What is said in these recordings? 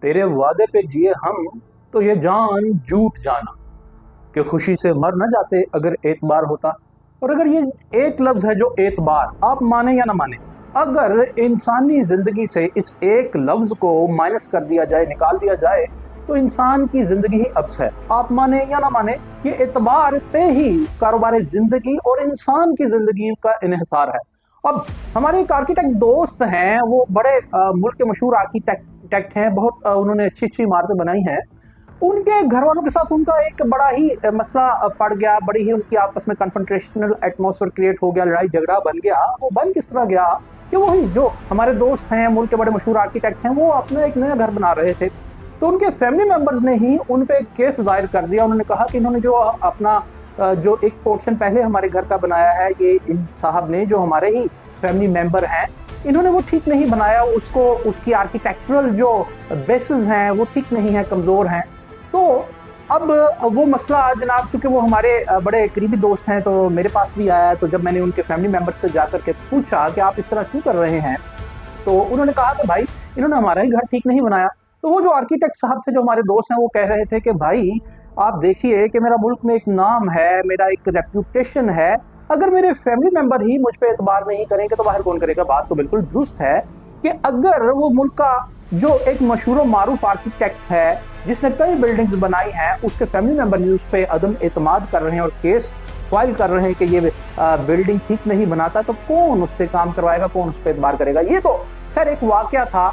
तेरे वादे पे जिए हम, तो ये जान झूठ जाना कि खुशी से मर न जाते अगर एतबार होता। और अगर ये एक लफ्ज़ है जो एतबार, आप माने या ना माने, अगर इंसानी ज़िंदगी से इस एक लफ्ज़ को माइनस कर दिया जाए, निकाल दिया जाए, तो इंसान की ज़िंदगी ही अब्स है। आप माने या ना माने, ये एतबार पे ही कारोबार ज़िंदगी और इंसान की ज़िंदगी का इन्हिसार है। अब हमारे एक आर्किटेक्ट दोस्त हैं, वो बड़े मुल्क के मशहूर आर्किटेक्ट हैं, बहुत उन्होंने अच्छी-अच्छी इमारतें बनाई हैं। उनके घरवालों के साथ उनका एक बड़ा ही मसला पड़ गया, बड़ी ही उनकी आपस में कन्फ्रंटेशनल एटमॉस्फेयर क्रिएट हो गया, लड़ाई-झगड़ा बन गया। वो बन किस तरह गया कि वही जो हमारे दोस्त हैं, मुल्क के बड़े मशहूर आर्किटेक्ट हैं, वो अपना एक नया घर बना रहे थे। तो उनके फैमिली मेंबर्स ने ही उन पे केस दायर कर दिया। उन्होंने कहा कि इन्होंने जो अपना जो एक पोर्शन पहले हमारे घर का बनाया है, ये इन साहब ने जो हमारे ही फैमिली मेंबर हैं, इन्होंने वो ठीक नहीं बनाया, उसको उसकी आर्किटेक्चरल जो बेसिस हैं वो ठीक नहीं है, कमज़ोर हैं। तो अब वो मसला जनाब, क्योंकि वो हमारे बड़े करीबी दोस्त हैं, तो मेरे पास भी आया। तो जब मैंने उनके फैमिली मेंबर से जाकर के पूछा कि आप इस तरह क्यों कर रहे हैं, तो उन्होंने कहा कि भाई इन्होंने हमारा ही घर ठीक नहीं बनाया। तो वो जो आर्किटेक्ट साहब थे, जो हमारे दोस्त हैं, वो कह रहे थे कि भाई आप देखिए कि मेरा मुल्क में एक नाम है, मेरा एक रेप्यूटेशन है, अगर मेरे फैमिली मेंबर ही मुझ पे एतबार नहीं करेंगे तो बाहर कौन करेगा। बात तो बिल्कुल दुरुस्त है कि अगर वो मुल्क का जो एक मशहूर मारूफ आर्किटेक्ट है, जिसने कई बिल्डिंग्स बनाई हैं, उसके फैमिली मेंबर भी उस पर अदम एतमाद कर रहे हैं और केस फाइल कर रहे हैं कि ये बिल्डिंग ठीक नहीं बनाता, तो कौन उससे काम करवाएगा, कौन उस पर एतबार करेगा। ये तो खैर एक वाकया था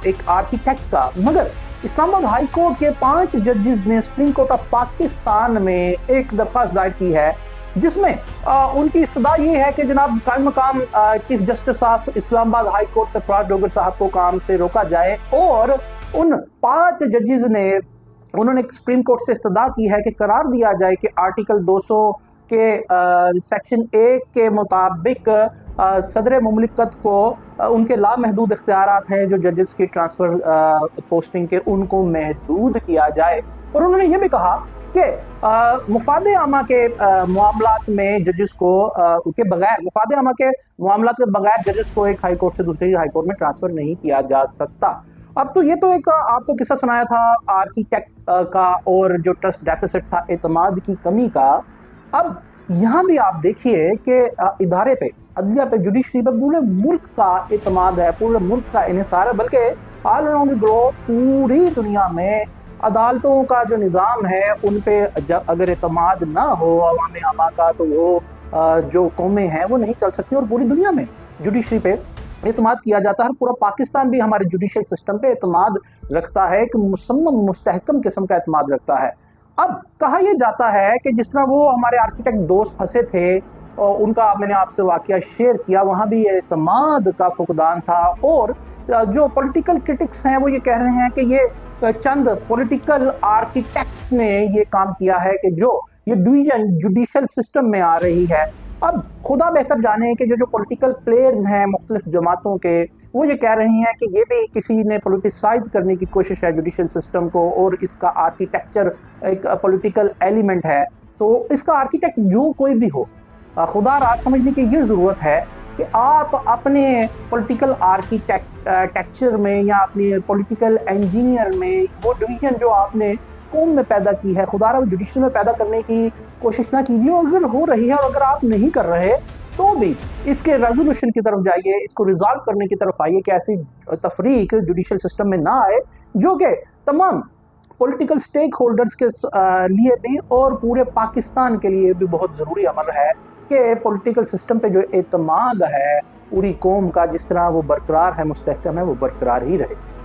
एक आर्किटेक्ट का। मगर इस्लामाबाद हाई कोर्ट के 5 जजेस ने सुप्रीम कोर्ट ऑफ पाकिस्तान में एक दरख्वास्त दायर की है, जिसमें उनकी इस्तदा ये है कि जनाब कायम मकाम chief justice of Islamabad high court Sarfaraz Dogar साहब को काम से रोका जाए। और उन 5 जजेस ने उन्होंने सुप्रीम कोर्ट से इस्तदा की है कि करार दिया जाए कि आर्टिकल 200 के सेक्शन 1 के मुताबिक सदर मुमलिकत को उनके लामहदूद इख्तियारात हैं जो जजेस की ट्रांसफ़र पोस्टिंग के, उनको महदूद किया जाए। और उन्होंने ये भी कहा कि मुफादे आमा के मामलात में जजेस को के बगैर, मुफादे आमा के मामलात के बगैर जजेस को एक हाई कोर्ट से दूसरी हाई कोर्ट में ट्रांसफ़र नहीं किया जा सकता। अब तो ये तो एक आपको किस्सा सुनाया था आर्किटेक्ट का, और जो ट्रस्ट डेफिसिट था एतमाद की कमी का। अब यहाँ भी आप देखिए कि इदारे पे, अदलिया पे, जुडिशरी पे पूरे मुल्क का एतमाद है, पूरे मुल्क का इन्हिसार है, बल्कि ऑल अराउंड द ग्लोब पूरी दुनिया में अदालतों का जो निज़ाम है उन पे अगर एतमाद ना हो अवाम आमा का, तो वो जो कौमें हैं वो नहीं चल सकती। और पूरी दुनिया में जुडिशरी पे एतमाद किया जाता है। पूरा पाकिस्तान भी हमारे जुडिशल सिस्टम पे एतमाद रखता है, एक मुसम्मम मुस्तहकम किस्म का एतमाद रखता है। अब कहा यह जाता है कि जिस तरह वो हमारे आर्किटेक्ट दोस्त फंसे थे और उनका मैंने आपसे वाकया शेयर किया, वहाँ भी एतमाद का फुकदान था। और जो पॉलिटिकल क्रिटिक्स हैं वो ये कह रहे हैं कि ये चंद पॉलिटिकल आर्किटेक्ट्स ने ये काम किया है कि जो ये डिवीजन जुडिशल सिस्टम में आ रही है। अब खुदा बेहतर जाने कि जो पॉलिटिकल प्लेयर्स हैं मुख्तलिफ जमातों के, वो ये कह रहे हैं कि ये भी किसी ने पॉलिटिसाइज करने की कोशिश है जुडिशल सिस्टम को, और इसका आर्किटेक्चर एक पॉलिटिकल एलिमेंट है। तो इसका आर्किटेक्ट जो कोई भी हो, खुदा राज समझने की ये ज़रूरत है कि आप अपने पॉलिटिकल आर्किटेक्चर में या अपने पॉलिटिकल इंजीनियर में वो डिवीजन जो आपने कौम में पैदा की है, खुदा राज जुडिशल में पैदा करने की कोशिश ना कीजिए। अगर हो रही है और अगर आप नहीं कर रहे, तो भी इसके रेजोल्यूशन की तरफ जाइए, इसको रिजॉल्व करने की तरफ आइए कि ऐसी तफरीक जुडिशल सिस्टम में ना आए, जो कि तमाम पॉलिटिकल स्टेक होल्डर्स के लिए भी और पूरे पाकिस्तान के लिए भी बहुत ज़रूरी अमल है कि पॉलिटिकल सिस्टम पे जो एतमाद है पूरी कौम का, जिस तरह वो बरकरार है, मुस्तहकम है, वो बरकरार ही रहे।